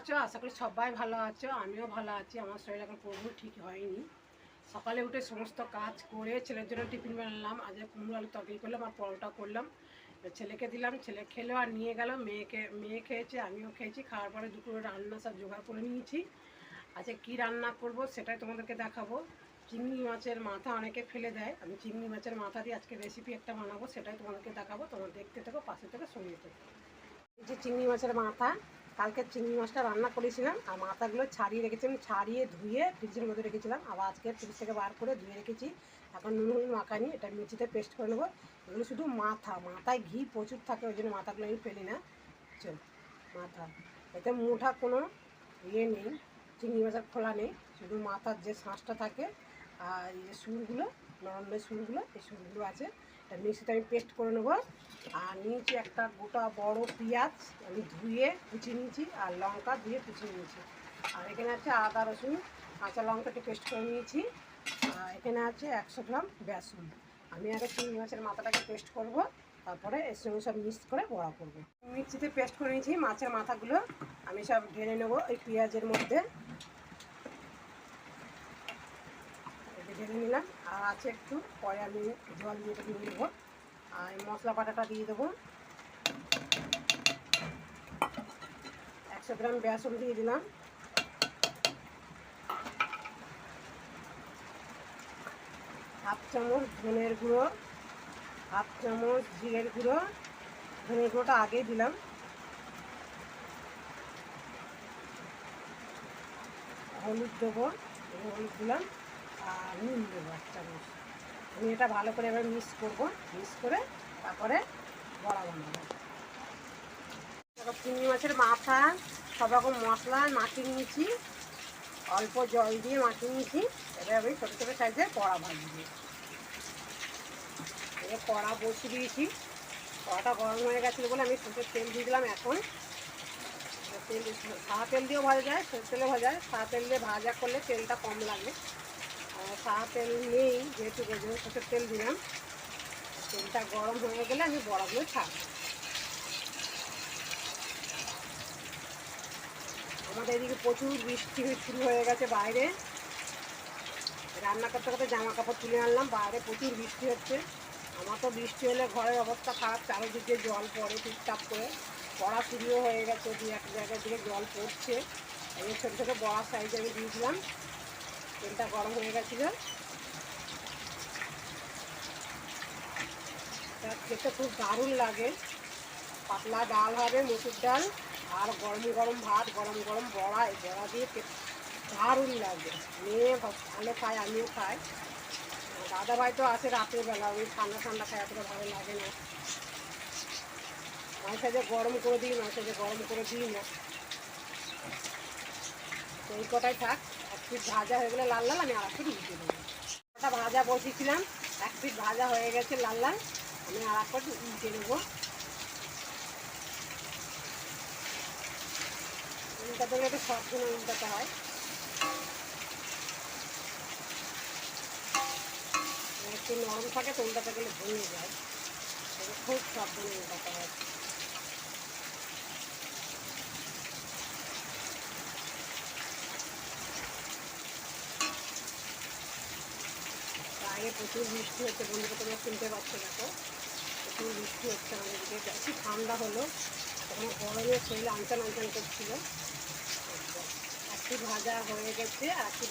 আছো? আশা করি সবাই ভালো আছো, আমিও ভালো আছি। আমার শরীর এখন পুরোপুরি ঠিক হয়নি। সকালে উঠে সমস্ত কাজ করে ছেলের জন্য টিফিন বানালাম, আজ কুমড়ো আলু তরকারি করলাম আর পরোটা করলাম। ছেলেকে দিলাম, ছেলে খেলো আর নিয়ে গেল। মেয়ে খেয়েছে, আমিও খেয়েছি। খাওয়ার পরে দুপুরে রান্না সব জোগাড় করে নিয়েছি। আজকে কী রান্না করব সেটাই তোমাদেরকে দেখাবো। চিংড়ি মাছের মাথা অনেকে ফেলে দেয়, আমি চিংড়ি মাছের মাথা দিয়ে আজকে রেসিপি একটা বানাবো, সেটাই তোমাদেরকে দেখাবো। তোমরা দেখতে থাকো, পাশে থেকে সঙ্গে থাকো। এই যে চিংড়ি মাছের মাথা, কালকে চিংড়ি মাছটা রান্না করেছিলাম আর মাথাগুলো ছাড়িয়ে রেখেছিলাম, ছাড়িয়ে ধুয়ে ফ্রিজের মধ্যে রেখেছিলাম। আবার আজকে ফ্রিজ থেকে বার করে ধুয়ে রেখেছি। এখন নুন মাখানি এটা মিচিতে পেস্ট করে নেবো। এগুলো শুধু মাথায় ঘি প্রচুর থাকে, ওই জন্য মাথাগুলো আমি ফেলি না। চল, মাথা এতে মুঠা কোনো ইয়ে নেই, চিংড়ি মাছের খোলা নেই, শুধু মাথার যে শাঁসটা থাকে আর এই যে সুরগুলো, নরম সুরগুলো, এই সুরগুলো আছে। এটা মিক্সিতে আমি পেস্ট করে নেবো। আর নিয়েছি একটা গোটা বড় পেঁয়াজ, আমি ধুয়ে কুচিয়ে নিয়েছি, আর লঙ্কা ধুয়ে কুচিয়ে নিয়েছি। আর এখানে আছে আদা রসুন কাঁচা লঙ্কাটি পেস্ট করে নিয়েছি। আর এখানে আছে 100 গ্রাম বেসন। আমি আগে চিংড়ি মাছের মাথাটাকে পেস্ট করব, তারপরে এর সঙ্গে সব মিক্স করে বড়া করব। মিক্সিতে পেস্ট করে নিয়েছি মাছের মাথাগুলো, আমি সব ঢেলে নেবো এই পেঁয়াজের মধ্যে। ঢেলে নিলাম, আর আছে একটু, পরে আমি জল দিয়ে নিয়ে নেবো। আর মশলা বাটাটা দিয়ে দেবো। 100 গ্রাম বেসন দিয়ে দিলাম। হাফ চামচ ধনের গুঁড়ো, হাফ চামচ জিরের গুঁড়ো। ধনের গুঁড়োটা আগেই দিলাম। হলুদ দেবো, হলুদ দিলাম। আর নুন দেবো 1 চামচ। আমি এটা ভালো করে এবার মিক্স করবো, মিক্স করে তারপরে বড়া বানাবো। চিংড়ি মাছের মাথা সব রকম মশলা মাখিয়ে নিয়েছি, অল্প জল দিয়ে মাখিয়ে নিয়েছি। এবার আমি ছোটো ছোটো সাইজের বড়া ভাজবো। এবার কড়া বসিয়ে দিয়েছি, কড়াটা গরম হয়ে গেছিলো বলে আমি সরষের তেল দিয়ে দিলাম। এখন তেল, সাদা তেল দিয়েও ভাজা যায়, সরষের তেলে ভাজা যায়। সাদা তেল দিয়ে ভাজা করলে তেলটা কম লাগে, আর সাদা তেল নেই যেহেতু সরষের তেল দিলাম। তেলটা গরম হয়ে গেলে আমি বড়াগুলো ছাড়বো। আমাদের এদিকে প্রচুর বৃষ্টি শুরু হয়ে গেছে, বাইরে রান্না করতে করতে জামা কাপড় তুলে আনলাম, বাইরে প্রচুর বৃষ্টি হচ্ছে। আমার তো বৃষ্টি হলে ঘরের অবস্থা খারাপ, চারিদিকে জল পড়ে টুকটাপ করে। পড়া শুরুও হয়ে গেছে, দু এক জায়গার দিকে জল পড়ছে। এই ছোটো ছোটো বড়ার সাইজে আমি দিয়েছিলাম। তেলটা গরম হয়ে গেছিলো। খেতে খুব দারুণ লাগে। পাতলা ডাল হবে, মসুর ডাল, আর গরম গরম ভাত, গরম গরম বড়া, এই বড়া দিয়ে দারুণ লাগবে। মেয়ে ভালো খায়, আমিও খাই। দাদা ভাই তো আছে রাতের বেলা, ওই ঠান্ডা ঠান্ডা খায়, এতটা ভালো লাগে না। মাঝে সাঝে গরম করে দিই, মাঝে সাঝে গরম করে দিই না। তো এই কটাই থাক। 1 পিঠ ভাজা হয়ে গেলে লাল লাল, আমি আর 1 পিঠ উল্টে দেবো। কটা ভাজা বসিয়েছিলাম, 1 পিঠ ভাজা হয়ে গেছে লাল লাল, আমি আর 1 পিঠ উল্টে দেবো। উল্টাতে গেলে একটু সবগুলো উল্টাতে হয়, একটু নরম থাকে তো উল্টাতে গেলে ভেঙে যায়, খুব সাবধানে উল্টাতে হয়। বাইরে প্রচুর বৃষ্টি হচ্ছে, বন্ধুরা তোমরা শুনতে পাচ্ছ, দেখো প্রচুর বৃষ্টি হচ্ছে আমাদের দিকে। বেশি ঠান্ডা হলো, তখন গরমে শরীরে আনচান আনচান করছিল। 1 পিঠ ভাজা হয়ে গেছে, আর 1 পিঠ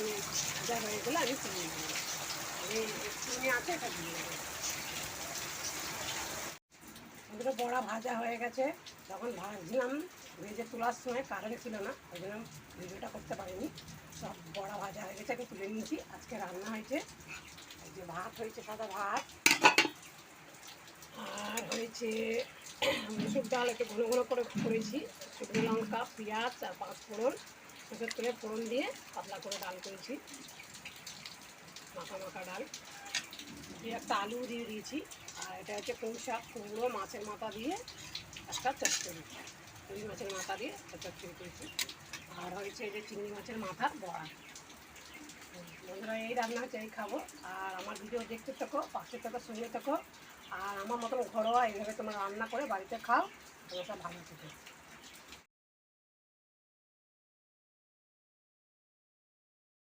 ভাজা হয়ে গেলে আমি চিনি দেবো। এই চিনি আছে, এটা দিয়ে দেবো। ওগুলো বড়া ভাজা হয়ে গেছে। যখন ভাজলাম, ভেজে তোলার সময় কারেন্ট ছিল না, ওই জন্য ভিডিওটা করতে পারিনি। সব বড়া ভাজা হয়ে গেছে, আমি তুলে নিয়েছি। আজকে রান্না হয়েছে, এই যে ভাত হয়েছে, সাদা ভাত, আর হয়েছে মুসুর ডাল, একটু ঘন ঘন করে করেছি। শুকনো লঙ্কা, পেঁয়াজ আর 5 ফোড়ন, সরষের তেলে ফোড়ন দিয়ে পাতলা করে ডাল করেছি, মাখা মাখা ডাল দিয়ে। একটা আলু দিয়ে দিয়েছি। আর এটা হচ্ছে পুঁই শাক কুমড়ো মাছের মাথা দিয়ে একটা চচ্চড়ি, চিংড়ি মাছের মাথা দিয়ে একটা চচ্চড়ি করেছি। আর হয়েছে এই যে চিংড়ি মাছের মাথার বড়া। বন্ধুরা এই রান্না হচ্ছে, এই খাবো। আর আমার ভিডিও দেখতে থাকো, পাশে থাকো, সঙ্গে থাকো। আর আমার মতন ঘরোয়া এইভাবে তোমরা রান্না করে বাড়িতে খাও, তোমরা সব ভালো থেকো।